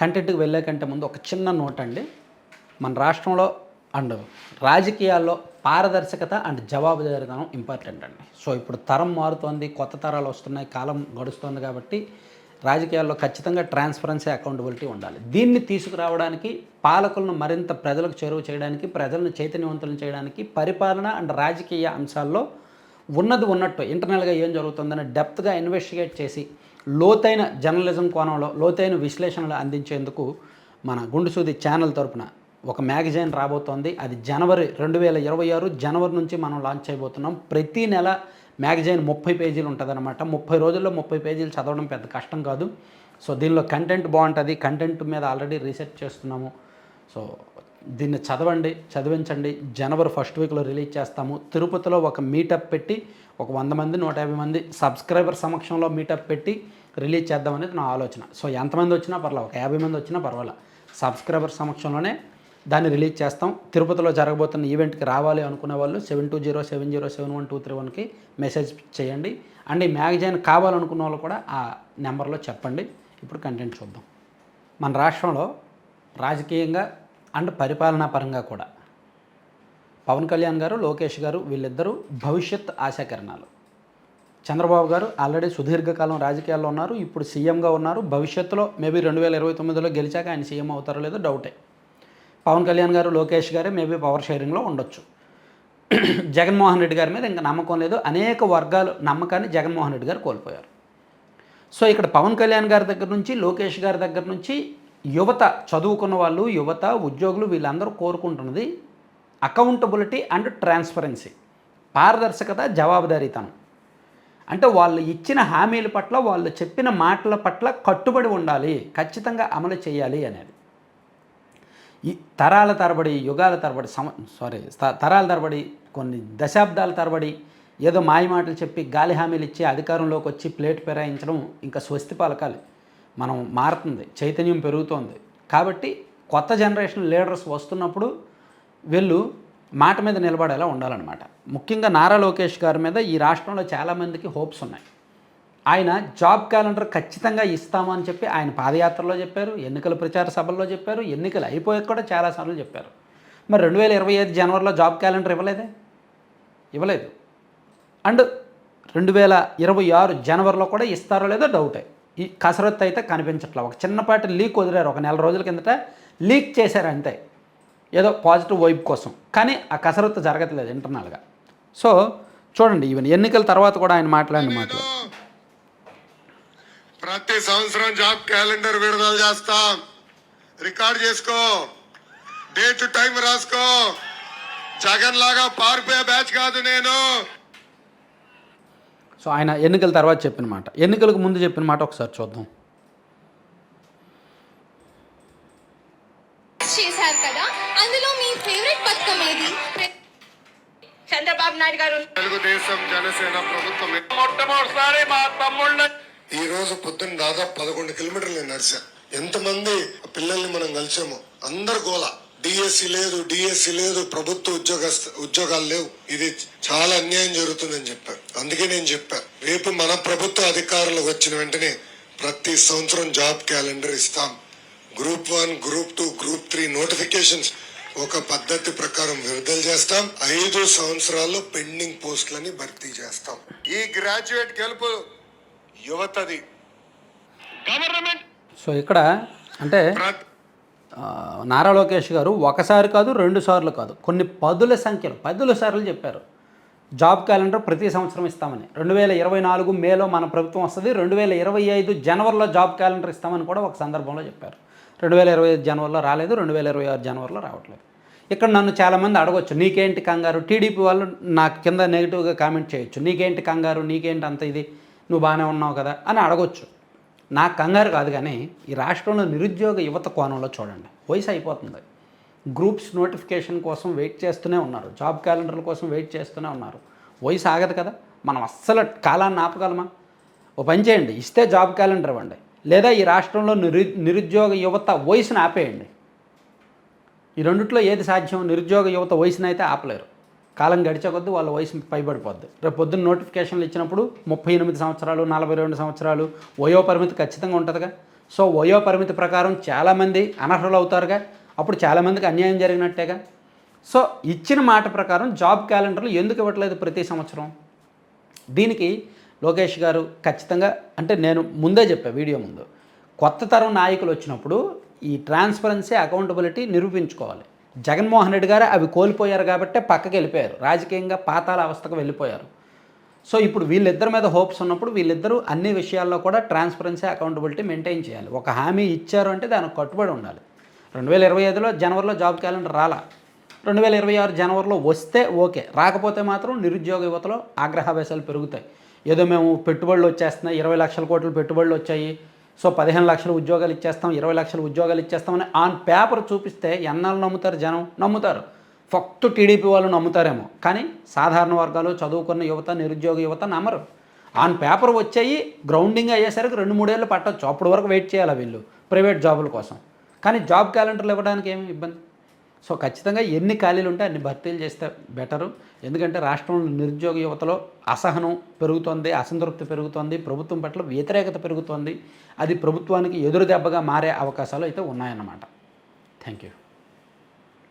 కంటెంట్కి వెళ్ళే కంటే ముందు ఒక చిన్న నోట్ అండి. మన రాష్ట్రంలో అండ్ రాజకీయాల్లో పారదర్శకత అండ్ జవాబుదారీతనం ఇంపార్టెంట్ అండి. సో ఇప్పుడు తరం మారుతోంది, కొత్త తరాలు వస్తున్నాయి, కాలం గడుస్తుంది కాబట్టి రాజకీయాల్లో ఖచ్చితంగా ట్రాన్స్పరెన్సీ, అకౌంటబిలిటీ ఉండాలి. దీన్ని తీసుకురావడానికి, పాలకులను మరింత ప్రజలకు చేరువ చేయడానికి, ప్రజలను చైతన్యవంతులను చేయడానికి పరిపాలన అండ్ రాజకీయ అంశాల్లో ఉన్నది ఉన్నట్టు ఇంటర్నల్గా ఏం జరుగుతుందని డెప్త్గా ఇన్వెస్టిగేట్ చేసి లోతైన జర్నలిజం కోణంలో లోతైన విశ్లేషణలు అందించేందుకు మన గుండు సూది ఛానల్ తరపున ఒక మ్యాగజైన్ రాబోతోంది. అది జనవరి 2026 జనవరి నుంచి మనం లాంచ్ చేయబోతున్నాం. ప్రతి నెల మ్యాగజైన్ 30 పేజీలు ఉంటుందన్నమాట. 30 రోజుల్లో 30 పేజీలు చదవడం పెద్ద కష్టం కాదు. సో దీనిలో కంటెంట్ బాగుంటుంది. కంటెంట్ మీద ఆల్రెడీ రీసెర్చ్ చేస్తున్నాము. సో దీన్ని చదవండి, చదివించండి. జనవరి ఫస్ట్ వీక్లో రిలీజ్ చేస్తాము. తిరుపతిలో ఒక మీటప్ పెట్టి ఒక 100 మంది 150 మంది సబ్స్క్రైబర్ సమక్షంలో మీటప్ పెట్టి రిలీజ్ చేద్దామనేది నా ఆలోచన. సో ఎంతమంది వచ్చినా పర్వాలేదు, ఒక 50 మంది వచ్చినా పర్వాలేదు, సబ్స్క్రైబర్ సమక్షంలోనే దాన్ని రిలీజ్ చేస్తాం. తిరుపతిలో జరగబోతున్న ఈవెంట్కి రావాలి అనుకునే వాళ్ళు 7207071231కి మెసేజ్ చేయండి. అండ్ ఈ మ్యాగజైన్ కావాలనుకున్న వాళ్ళు కూడా ఆ నెంబర్లో చెప్పండి. ఇప్పుడు కంటెంట్ చూద్దాం. మన రాష్ట్రంలో రాజకీయంగా అండ్ పరిపాలనా పరంగా కూడా పవన్ కళ్యాణ్ గారు, లోకేష్ గారు వీళ్ళిద్దరూ భవిష్యత్ ఆశాకిరణాలు. చంద్రబాబు గారు ఆల్రెడీ సుదీర్ఘకాలం రాజకీయాల్లో ఉన్నారు, ఇప్పుడు సీఎంగా ఉన్నారు. భవిష్యత్తులో మేబీ 2029లో గెలిచాక ఆయన సీఎం అవుతారో లేదో డౌటే. పవన్ కళ్యాణ్ గారు, లోకేష్ గారే మేబీ పవర్ షేరింగ్లో ఉండొచ్చు. జగన్మోహన్ రెడ్డి గారి మీద ఇంకా నమ్మకం లేదు. అనేక వర్గాలు నమ్మకాన్ని జగన్మోహన్ రెడ్డి గారు కోల్పోయారు. సో ఇక్కడ పవన్ కళ్యాణ్ గారి దగ్గర నుంచి, లోకేష్ గారి దగ్గర నుంచి యువత, చదువుకున్న వాళ్ళు, యువత, ఉద్యోగులు వీళ్ళందరూ కోరుకుంటున్నది అకౌంటబిలిటీ అండ్ ట్రాన్స్పరెన్సీ, పారదర్శకత, జవాబుదారీతనం. అంటే వాళ్ళు ఇచ్చిన హామీల పట్ల, వాళ్ళు చెప్పిన మాటల పట్ల కట్టుబడి ఉండాలి, ఖచ్చితంగా అమలు చేయాలి అనేది. ఈ తరాల తరబడి, యుగాల తరబడి, తరాల తరబడి, కొన్ని దశాబ్దాల తరబడి ఏదో మాయమాటలు చెప్పి గాలి హామీలు ఇచ్చి అధికారంలోకి వచ్చి ప్లేట్ పెరాయించడం ఇంకా స్వస్తి పలకాలి. మనం మారుతుంది, చైతన్యం పెరుగుతోంది. కాబట్టి కొత్త జనరేషన్ లీడర్స్ వస్తున్నప్పుడు వీళ్ళు మాట మీద నిలబడేలా ఉండాలన్నమాట. ముఖ్యంగా నారా లోకేష్ గారి మీద ఈ రాష్ట్రంలో చాలామందికి హోప్స్ ఉన్నాయి. ఆయన జాబ్ క్యాలెండర్ ఖచ్చితంగా ఇస్తామని చెప్పి ఆయన పాదయాత్రలో చెప్పారు, ఎన్నికల ప్రచార సభల్లో చెప్పారు, ఎన్నికలు అయిపోయాక కూడా చాలాసార్లు చెప్పారు. మరి 2025 జనవరిలో జాబ్ క్యాలెండర్ ఇవ్వలేదు. అండ్ 2026 జనవరిలో కూడా ఇస్తారో లేదో డౌటే. ఈ కసరత్తు అయితే కనిపించట్లా. ఒక చిన్నపాటి లీక్ వదిలేరు, ఒక నెల రోజుల కిందట లీక్ చేశారు అంతే, ఏదో పాజిటివ్ వైబ్ కోసం. కానీ ఆ కసరత్తు జరగట్లేదు ఇంటర్నల్గా. సో చూడండి, ఈవెన్ ఎన్నికల తర్వాత కూడా ఆయన మాట్లాడిన మాటలు. ప్రతి సంవత్సరం జాబ్ క్యాలెండర్ విడుదల చేస్తాం, రికార్డ్ చేసుకో, డేట్ టైం రాసుకో. జగన్ లాగా పారిపోయే బ్యాచ్ కాదు నేను. సో ఆయన ఎన్నికల తర్వాత చెప్పిన మాట, ఎన్నికలకు ముందు చెప్పిన మాట ఒకసారి చూద్దాం. చేశారు కదా, అందులో మీ ఫేవరెట్ పథకం ఏది? చంద్రబాబు నాయుడు గారు తెలుగుదేశం జనసేన ప్రభుత్వం మొట్టమొదటిసారి మా తమ్ముళ్ళ ఈ రోజు పొద్దున్న దాదాపు 11 కిలోమీటర్లు నేను నడిచా. ఎంతమంది పిల్లల్ని మనం కలిసామో అందరు గోల. డిఎస్సి లేదు, ప్రభుత్వ ఉద్యోగాలు లేవు, ఇది చాలా అన్యాయం జరుగుతుందని చెప్పారు. అందుకే నేను చెప్పా, రేపు మన ప్రభుత్వ అధికారులకు వచ్చిన వెంటనే ప్రతి సంవత్సరం జాబ్ క్యాలెండర్ ఇస్తాం. గ్రూప్ 1, గ్రూప్ 2, గ్రూప్ 3 నోటిఫికేషన్స్ ఒక పద్ధతి ప్రకారం విడుదల చేస్తాం. 5 సంవత్సరాల్లో పెండింగ్ పోస్టులని భర్తీ చేస్తాం. ఈ గ్రాడ్యుయేట్ గెలుపు యువతది. గవర్నమెంట్. సో ఇక్కడ అంటే నారా లోకేష్ గారు ఒకసారి కాదు, 2 సార్లు కాదు, కొన్ని 10 సార్లు చెప్పారు జాబ్ క్యాలెండర్ ప్రతి సంవత్సరం ఇస్తామని. 2024 మేలో మన ప్రభుత్వం వస్తుంది, 2025 జనవరిలో జాబ్ క్యాలెండర్ ఇస్తామని కూడా ఒక సందర్భంలో చెప్పారు. 2025 జనవరిలో రాలేదు, 2026 జనవరిలో రావట్లేదు. ఇక్కడ నన్ను చాలామంది అడగొచ్చు, నీకేంటి కంగారు? టీడీపీ వాళ్ళు నాకు కింద నెగిటివ్గా కామెంట్ చేయొచ్చు, నీకేంటి కంగారు, నీకేంటి అంత ఇది, నువ్వు బాగానే ఉన్నావు కదా అని అడగొచ్చు. నాకు కంగారు కాదు, కానీ ఈ రాష్ట్రంలో నిరుద్యోగ యువత కోణంలో చూడండి. వయసు అయిపోతుంది, గ్రూప్స్ నోటిఫికేషన్ కోసం వెయిట్ చేస్తూనే ఉన్నారు, జాబ్ క్యాలెండర్ల కోసం వెయిట్ చేస్తూనే ఉన్నారు. వయసు ఆగదు కదా, మనం అస్సలు కాలాన్ని ఆపగలమా? ఓ పని చేయండి, ఇస్తే జాబ్ క్యాలెండర్ ఇవ్వండి, లేదా ఈ రాష్ట్రంలో నిరుద్యోగ యువత వయసును ఆపేయండి. ఈ రెండిట్లో ఏది సాధ్యం? నిరుద్యోగ యువత వయసును అయితే ఆపలేరు. కాలం గడిచే కొద్దీ వాళ్ళ వయసు పైబడిపోద్ది. రేపు పొద్దున్న నోటిఫికేషన్లు ఇచ్చినప్పుడు 38 సంవత్సరాలు, 42 సంవత్సరాలు వయోపరిమితి ఖచ్చితంగా ఉంటుందిగా. సో వయో పరిమితి ప్రకారం చాలామంది అనర్హులు అవుతారుగా, అప్పుడు చాలామందికి అన్యాయం జరిగినట్టేగా. సో ఇచ్చిన మాట ప్రకారం జాబ్ క్యాలెండర్లు ఎందుకు ఇవ్వట్లేదు ప్రతి సంవత్సరం? దీనికి లోకేష్ గారు ఖచ్చితంగా, అంటే నేను ముందే చెప్పా వీడియో ముందు, కొత్త తరం నాయకులు వచ్చినప్పుడు ఈ ట్రాన్స్పరెన్సీ, అకౌంటబిలిటీ నిరూపించుకోవాలి. జగన్మోహన్ రెడ్డి గారు అవి కోల్పోయారు కాబట్టే పక్కకి వెళ్ళిపోయారు, రాజకీయంగా పాతాళ అవస్థకు వెళ్ళిపోయారు. సో ఇప్పుడు వీళ్ళిద్దరి మీద హోప్స్ ఉన్నప్పుడు వీళ్ళిద్దరూ అన్ని విషయాల్లో కూడా ట్రాన్స్పరెన్సీ, అకౌంటబిలిటీ మెయింటైన్ చేయాలి. ఒక హామీ ఇచ్చారు అంటే దానికి కట్టుబడి ఉండాలి. 2025లో జనవరిలో జాబ్ క్యాలెండర్ రాలా, 2026 జనవరిలో వస్తే ఓకే, రాకపోతే మాత్రం నిరుద్యోగ యువతలో ఆగ్రహావేశాలు పెరుగుతాయి. ఏదో మేము పెట్టుబడులు వచ్చేస్తున్నాయి, 20 లక్షల కోట్లు పెట్టుబడులు వచ్చాయి, సో 15 లక్షల ఉద్యోగాలు ఇచ్చేస్తాం, 20 లక్షల ఉద్యోగాలు ఇచ్చేస్తామని ఆన్ పేపర్ చూపిస్తే ఎన్నాళ్ళు నమ్ముతారు జనం? నమ్ముతారు. ఫక్తు టీడీపీ వాళ్ళు నమ్ముతారేమో, కానీ సాధారణ వర్గాలు, చదువుకున్న యువత, నిరుద్యోగ యువత నమ్మరు. ఆన్ పేపర్ వచ్చాయి, గ్రౌండింగ్ అయ్యేసరికి 2-3 ఏళ్ళు పట్టొచ్చు, అప్పటి వరకు వెయిట్ చేయాలి వీళ్ళు ప్రైవేట్ జాబుల కోసం. కానీ జాబ్ క్యాలెండర్లు ఇవ్వడానికి ఏమి ఇబ్బంది? సో ఖచ్చితంగా ఎన్ని ఖాళీలు ఉంటే అన్ని భర్తీలు చేస్తే బెటరు. ఎందుకంటే రాష్ట్రంలో నిరుద్యోగ యువతలో అసహనం పెరుగుతోంది, అసంతృప్తి పెరుగుతోంది, ప్రభుత్వం పట్ల వ్యతిరేకత పెరుగుతోంది. అది ప్రభుత్వానికి ఎదురు దెబ్బగా మారే అవకాశాలు అయితే ఉన్నాయన్నమాట. Thank you.